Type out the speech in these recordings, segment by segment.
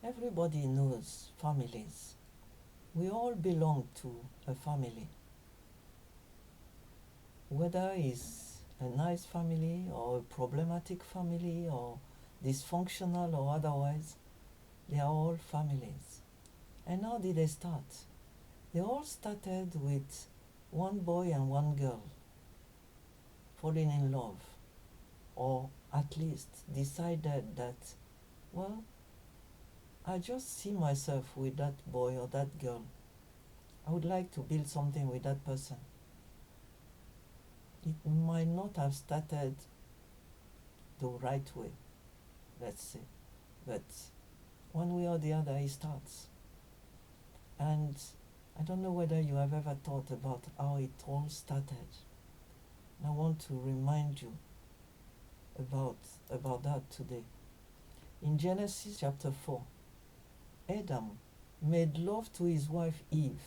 Everybody knows families. We all belong to a family. Whether it's a nice family or a problematic family or dysfunctional or otherwise, they are all families. And how did they start? They all started with one boy and one girl falling in love, or at least decided that, well, I just see myself with that boy or that girl. I would like to build something with that person. It might not have started the right way, let's say, but one way or the other it starts. And I don't know whether you have ever thought about how it all started. And I want to remind you about that today. In Genesis chapter 4, Adam made love to his wife Eve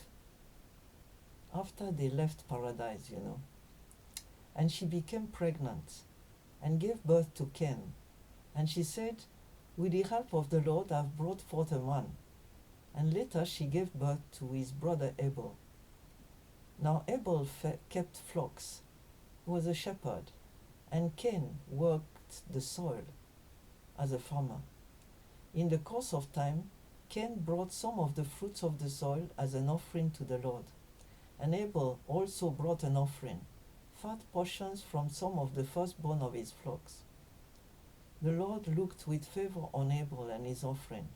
after they left paradise, and she became pregnant and gave birth to Cain. And she said, with the help of the Lord, I've brought forth a man. And later she gave birth to his brother Abel. Now Abel kept flocks. He was a shepherd. And Cain worked the soil as a farmer. In the course of time, Cain brought some of the fruits of the soil as an offering to the Lord. And Abel also brought an offering, fat portions from some of the firstborn of his flocks. The Lord looked with favor on Abel and his offering,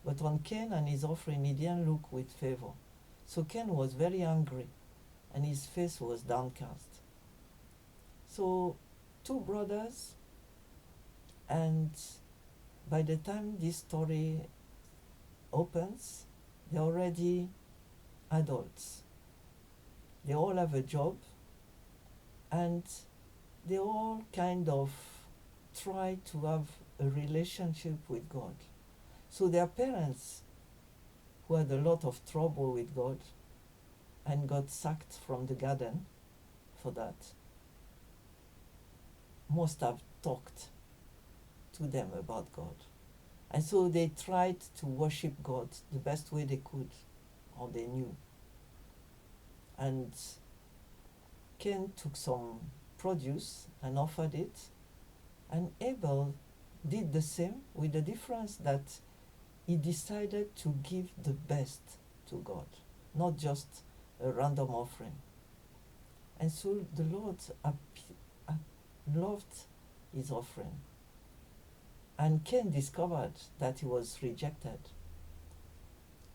but on Cain and his offering he didn't look with favor. So Cain was very angry, and his face was downcast. So, two brothers, and by the time this story opens, they're already adults. They all have a job, and they all kind of try to have a relationship with God. So their parents, who had a lot of trouble with God and got sacked from the garden for that, must have talked to them about God. And so they tried to worship God the best way they could, or they knew. And Cain took some produce and offered it, and Abel did the same, with the difference that he decided to give the best to God, not just a random offering. And so the Lord loved his offering. And Cain discovered that he was rejected.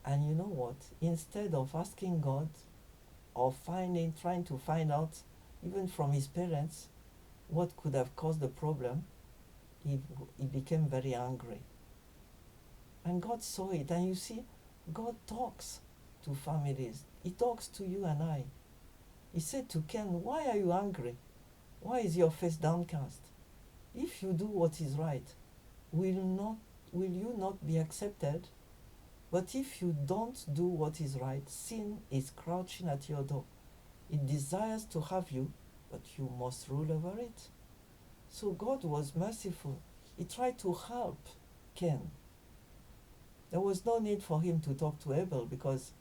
And you know what? Instead of asking God or trying to find out, even from his parents, what could have caused the problem, he became very angry. And God saw it. And you see, God talks to families. He talks to you and I. He said to Cain, why are you angry? Why is your face downcast? If you do what is right, will you not be accepted? But if you don't do what is right, sin is crouching at your door. It desires to have you, but you must rule over it. So God was merciful. He tried to help Cain. There was no need for him to talk to Abel because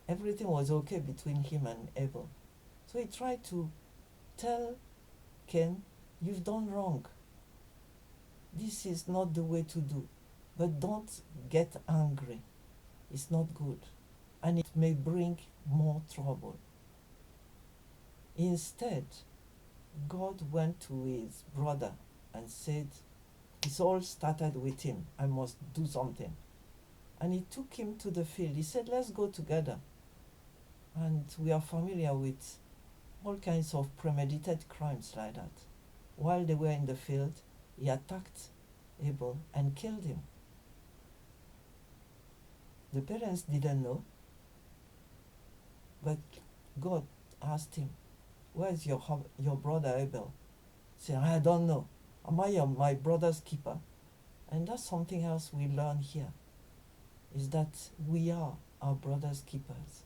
everything was okay between him and Abel. So he tried to tell Cain, you've done wrong. This is not the way to do. But don't get angry. It's not good. And it may bring more trouble. Instead, God went to his brother and said, it all started with him. I must do something. And he took him to the field. He said, let's go together. And we are familiar with all kinds of premeditated crimes like that. While they were in the field, he attacked Abel and killed him. The parents didn't know, but God asked him, where's your brother Abel? He said, I don't know. Am I my brother's keeper? And that's something else we learn here, is that we are our brother's keepers.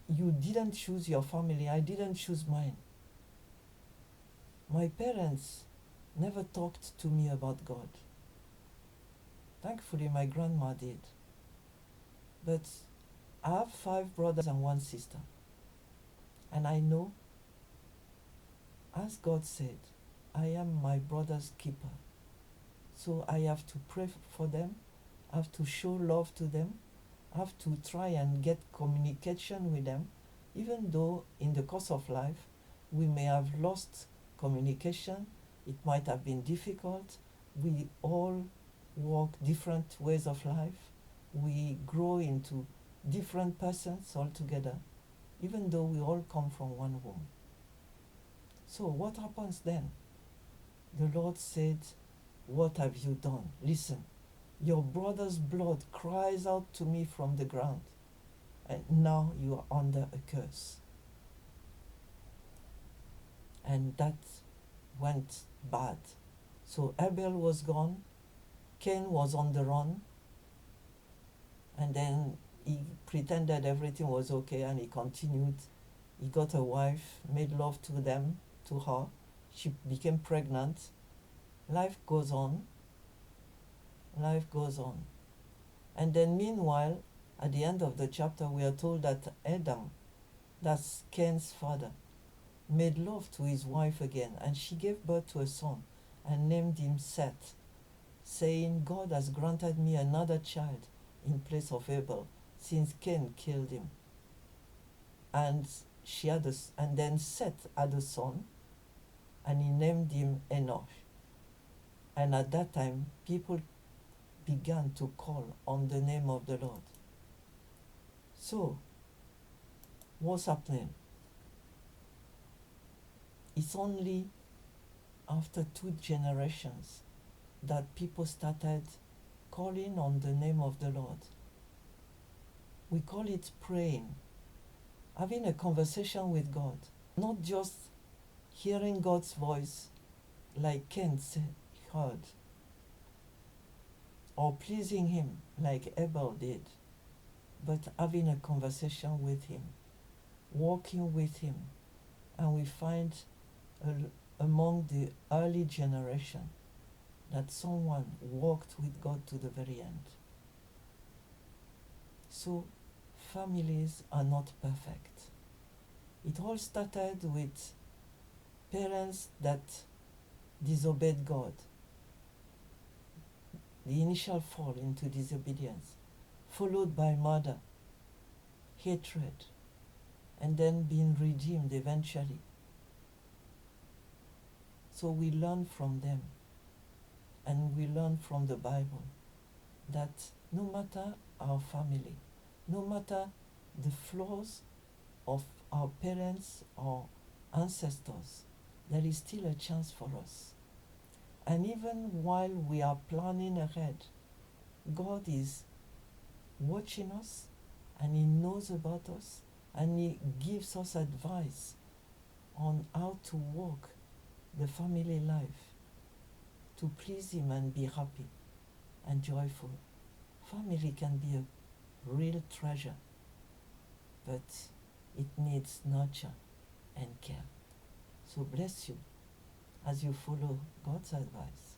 You didn't choose your family. I didn't choose mine. My parents never talked to me about God. Thankfully, my grandma did. But I have 5 brothers and 1 sister. And I know, as God said, I am my brother's keeper. So I have to pray for them, I have to show love to them, I have to try and get communication with them, even though in the course of life we may have lost communication, it might have been difficult, we all walk different ways of life, we grow into different persons altogether, even though we all come from one womb. So what happens then? The Lord said, what have you done? Listen, your brother's blood cries out to me from the ground, and now you are under a curse. And that went bad. So Abel was gone, Cain was on the run, and then he pretended everything was okay and he continued. He got a wife, made love to her. She became pregnant. Life goes on. Life goes on. And then meanwhile, at the end of the chapter, we are told that Adam, that's Cain's father, made love to his wife again, and she gave birth to a son and named him Seth, saying, God has granted me another child in place of Abel, since Cain killed him. And then Seth had a son, and he named him Enoch. And at that time, people began to call on the name of the Lord. So, what's happening? It's only after 2 generations that people started calling on the name of the Lord. We call it praying, having a conversation with God, not just hearing God's voice like Cain heard, or pleasing him like Abel did, but having a conversation with him, walking with him. And we find among the early generation that someone walked with God to the very end. So families are not perfect. It all started with parents that disobeyed God, the initial fall into disobedience, followed by murder, hatred, and then being redeemed eventually. So we learn from them, and we learn from the Bible that no matter our family, no matter the flaws of our parents or ancestors, there is still a chance for us. And even while we are planning ahead, God is watching us, and He knows about us, and He gives us advice on how to walk the family life to please Him and be happy and joyful. Family can be a real treasure, but it needs nurture and care. So bless you as you follow God's advice.